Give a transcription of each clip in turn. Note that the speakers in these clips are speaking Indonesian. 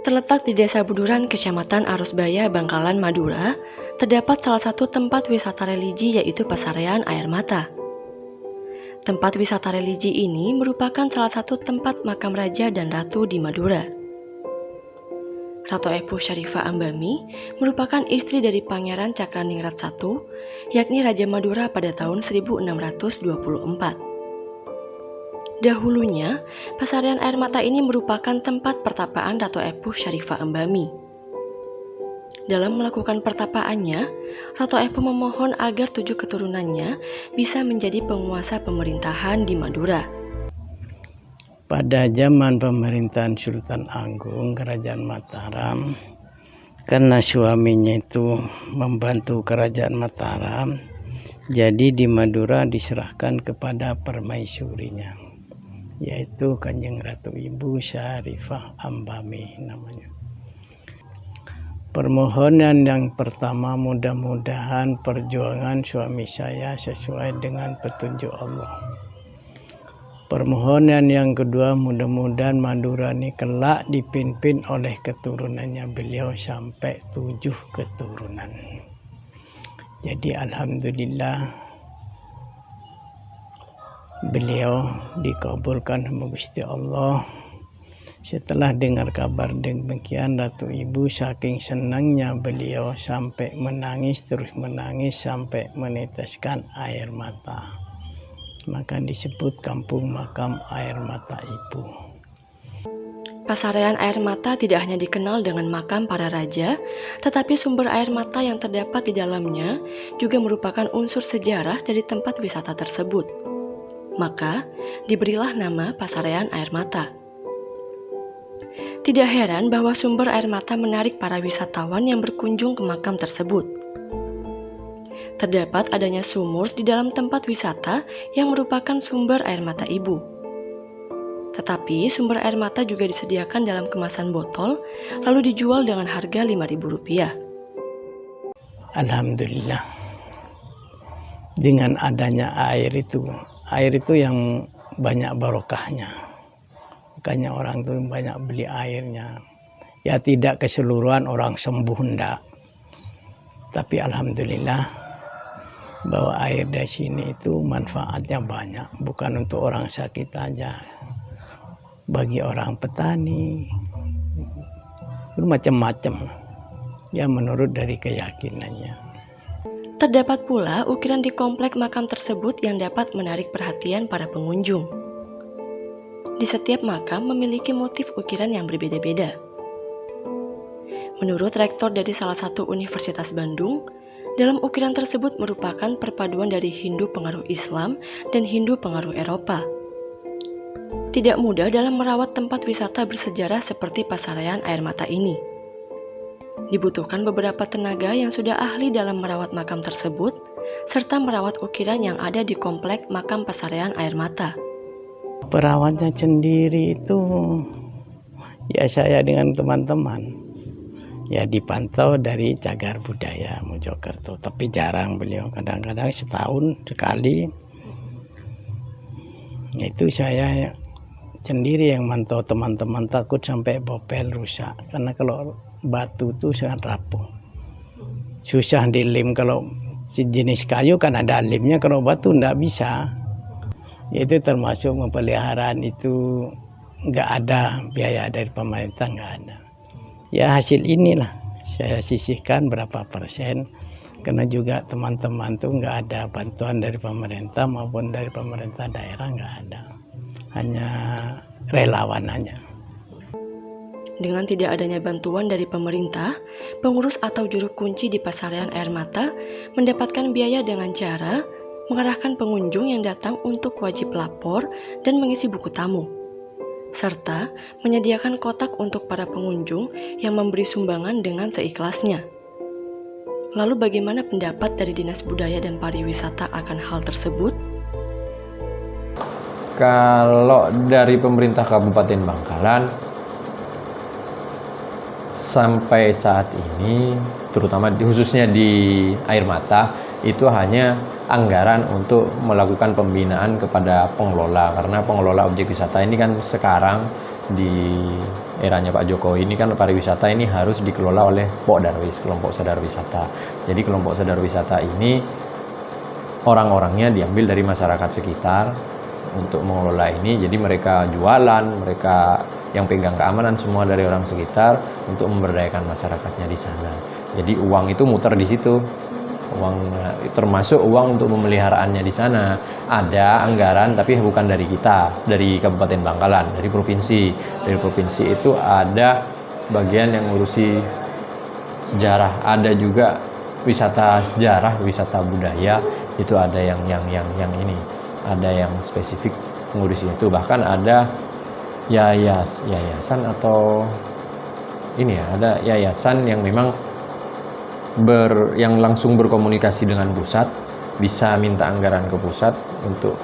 Terletak di Desa Buduran, Kecamatan Arusbaya, Bangkalan, Madura, terdapat salah satu tempat wisata religi yaitu Pasarean Air Mata. Tempat wisata religi ini merupakan salah satu tempat makam raja dan ratu di Madura. Ratu Epuh Syarifah Ambami merupakan istri dari Pangeran Cakraningrat I, yakni Raja Madura pada tahun 1624. Dahulunya, Pasarean Air Mata ini merupakan tempat pertapaan Ratu Epuh Syarifah Ambami. Dalam melakukan pertapaannya, Ratu Epuh memohon agar 7 keturunannya bisa menjadi penguasa pemerintahan di Madura. Pada zaman pemerintahan Sultan Agung Kerajaan Mataram, karena suaminya itu membantu Kerajaan Mataram, jadi di Madura diserahkan kepada permaisurinya, yaitu Kanjeng Ratu Ibu Syarifah Ambami namanya. Permohonan yang pertama, mudah-mudahan perjuangan suami saya sesuai dengan petunjuk Allah. Permohonan yang kedua, mudah-mudahan Madura ini kelak dipimpin oleh keturunannya beliau sampai 7 keturunan. Jadi alhamdulillah beliau dikabulkan sama Gusti Allah. Setelah dengar kabar demikian, Ratu Ibu saking senangnya beliau sampai menangis, terus menangis sampai meneteskan air mata. Maka disebut kampung makam air mata Ibu. Pasarean Air Mata tidak hanya dikenal dengan makam para raja, tetapi sumber air mata yang terdapat di dalamnya juga merupakan unsur sejarah dari tempat wisata tersebut. Maka, diberilah nama Pasarean Air Mata. Tidak heran bahwa sumber air mata menarik para wisatawan yang berkunjung ke makam tersebut. Terdapat adanya sumur di dalam tempat wisata yang merupakan sumber air mata ibu. Tetapi sumber air mata juga disediakan dalam kemasan botol, lalu dijual dengan harga Rp5.000. Alhamdulillah, dengan adanya air itu yang banyak barokahnya. Makanya orang tuh banyak beli airnya. Ya tidak keseluruhan orang sembuh enggak. Tapi alhamdulillah bahwa air dari sini itu manfaatnya banyak. Bukan untuk orang sakit aja. Bagi orang petani. Itu macam-macam. Ya menurut dari keyakinannya. Terdapat pula ukiran di komplek makam tersebut yang dapat menarik perhatian para pengunjung. Di setiap makam memiliki motif ukiran yang berbeda-beda. Menurut rektor dari salah satu Universitas Bandung, dalam ukiran tersebut merupakan perpaduan dari Hindu pengaruh Islam dan Hindu pengaruh Eropa. Tidak mudah dalam merawat tempat wisata bersejarah seperti Pasarean Air Mata ini. Dibutuhkan beberapa tenaga yang sudah ahli dalam merawat makam tersebut, serta merawat ukiran yang ada di komplek makam Pasarean Air Mata. Perawatnya sendiri itu ya saya dengan teman-teman ya dipantau dari Cagar Budaya Mojokerto, tapi jarang beliau, kadang-kadang setahun sekali. Itu saya sendiri yang mantau, teman-teman takut sampai bopel rusak, karena kalau batu itu sangat rapuh, susah dilem. Kalau jenis kayu kan ada lemnya, kalau batu enggak bisa. Itu termasuk pemeliharaan itu nggak ada biaya dari pemerintah, nggak ada. Ya hasil inilah saya sisihkan berapa persen, karena juga teman-teman tuh nggak ada bantuan dari pemerintah maupun dari pemerintah daerah, nggak ada, hanya relawan aja. Dengan tidak adanya bantuan dari pemerintah, pengurus atau juru kunci di Pasarean Air Mata mendapatkan biaya dengan cara mengarahkan pengunjung yang datang untuk wajib lapor dan mengisi buku tamu, serta menyediakan kotak untuk para pengunjung yang memberi sumbangan dengan seikhlasnya. Lalu bagaimana pendapat dari Dinas Budaya dan Pariwisata akan hal tersebut? Kalau dari pemerintah Kabupaten Bangkalan, sampai saat ini, terutama khususnya di Air Mata, itu hanya anggaran untuk melakukan pembinaan kepada pengelola, karena pengelola objek wisata ini kan sekarang di eranya Pak Jokowi ini kan pariwisata ini harus dikelola oleh Pokdarwis, kelompok sadar wisata. Jadi kelompok sadar wisata ini orang-orangnya diambil dari masyarakat sekitar untuk mengelola ini. Jadi mereka jualan, mereka yang pegang keamanan semua dari orang sekitar untuk memberdayakan masyarakatnya di sana. Jadi uang itu muter di situ. Uang termasuk uang untuk memeliharaannya di sana. Ada anggaran tapi bukan dari kita, dari Kabupaten Bangkalan, dari provinsi. Dari provinsi itu ada bagian yang ngurusi sejarah, ada juga wisata sejarah, wisata budaya, itu ada yang ini. Ada yang spesifik ngurusi itu. Bahkan ada yayasan atau ini ya, ada yayasan yang memang yang langsung berkomunikasi dengan pusat, bisa minta anggaran ke pusat untuk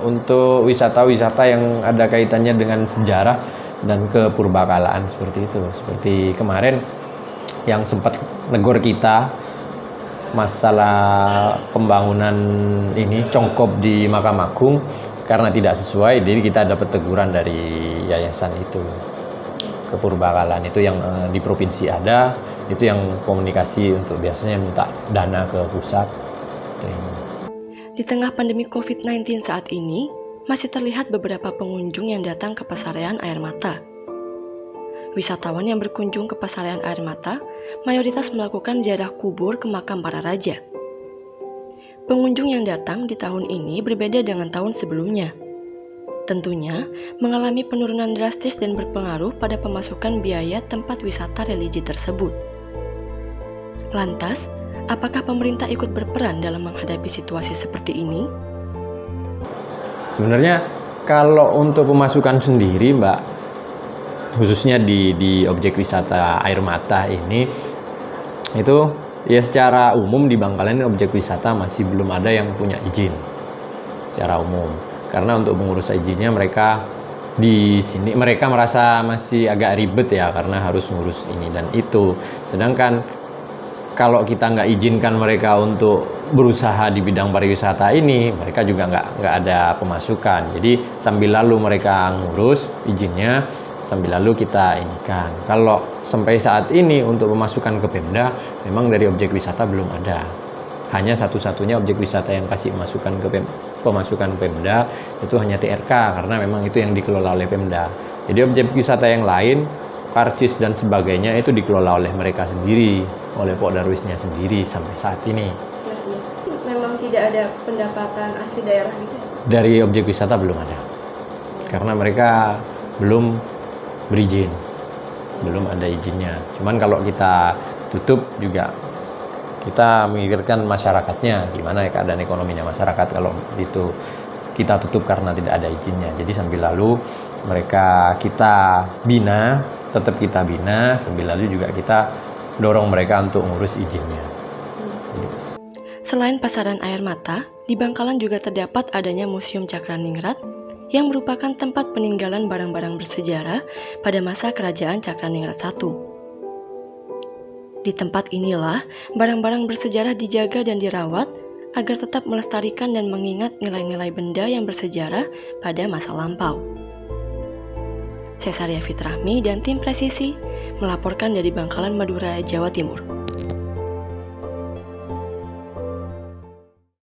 untuk wisata-wisata yang ada kaitannya dengan sejarah dan kepurbakalaan seperti itu. Seperti kemarin yang sempat negor kita masalah pembangunan ini Congkop di Mahkamah Agung karena tidak sesuai, jadi kita dapat teguran dari yayasan itu. Kepurbakalaan itu yang di provinsi ada, itu yang komunikasi untuk biasanya minta dana ke pusat. Di tengah pandemi COVID-19 saat ini, masih terlihat beberapa pengunjung yang datang ke Pesarean Air Mata. Wisatawan yang berkunjung ke Pesarean Air Mata mayoritas melakukan ziarah kubur ke makam para raja. Pengunjung yang datang di tahun ini berbeda dengan tahun sebelumnya. Tentunya mengalami penurunan drastis dan berpengaruh pada pemasukan biaya tempat wisata religi tersebut. Lantas, apakah pemerintah ikut berperan dalam menghadapi situasi seperti ini? Sebenarnya kalau untuk pemasukan sendiri, Mbak, khususnya di objek wisata Air Mata ini, itu ya secara umum di Bangkalan ini objek wisata masih belum ada yang punya izin secara umum. Karena untuk mengurus izinnya mereka di sini mereka merasa masih agak ribet ya, karena harus ngurus ini dan itu. Sedangkan kalau kita nggak izinkan mereka untuk berusaha di bidang pariwisata ini, mereka juga nggak ada pemasukan. Jadi sambil lalu mereka ngurus izinnya, sambil lalu kita inikan. Kalau sampai saat ini untuk pemasukan ke Pemda, memang dari objek wisata belum ada. Hanya satu-satunya objek wisata yang kasih pemasukan Pemda itu hanya TRK, karena memang itu yang dikelola oleh Pemda. Jadi objek wisata yang lain, karcis dan sebagainya itu dikelola oleh mereka sendiri, oleh Pokdarwisnya sendiri sampai saat ini. Memang tidak ada pendapatan asli daerah gitu ya? Dari objek wisata belum ada, karena mereka belum berizin, belum ada izinnya. Cuman kalau kita tutup juga kita memikirkan masyarakatnya, gimana ya keadaan ekonominya masyarakat kalau itu kita tutup karena tidak ada izinnya. Jadi sambil lalu kita bina, tetap kita bina, sambil lalu juga kita dorong mereka untuk ngurus izinnya. Selain Pesarean Air Mata, di Bangkalan juga terdapat adanya Museum Cakraningrat yang merupakan tempat peninggalan barang-barang bersejarah pada masa Kerajaan Cakraningrat I. Di tempat inilah barang-barang bersejarah dijaga dan dirawat agar tetap melestarikan dan mengingat nilai-nilai benda yang bersejarah pada masa lampau. Cesaria Fitrahmi dan tim Presisi melaporkan dari Bangkalan, Madura, Jawa Timur.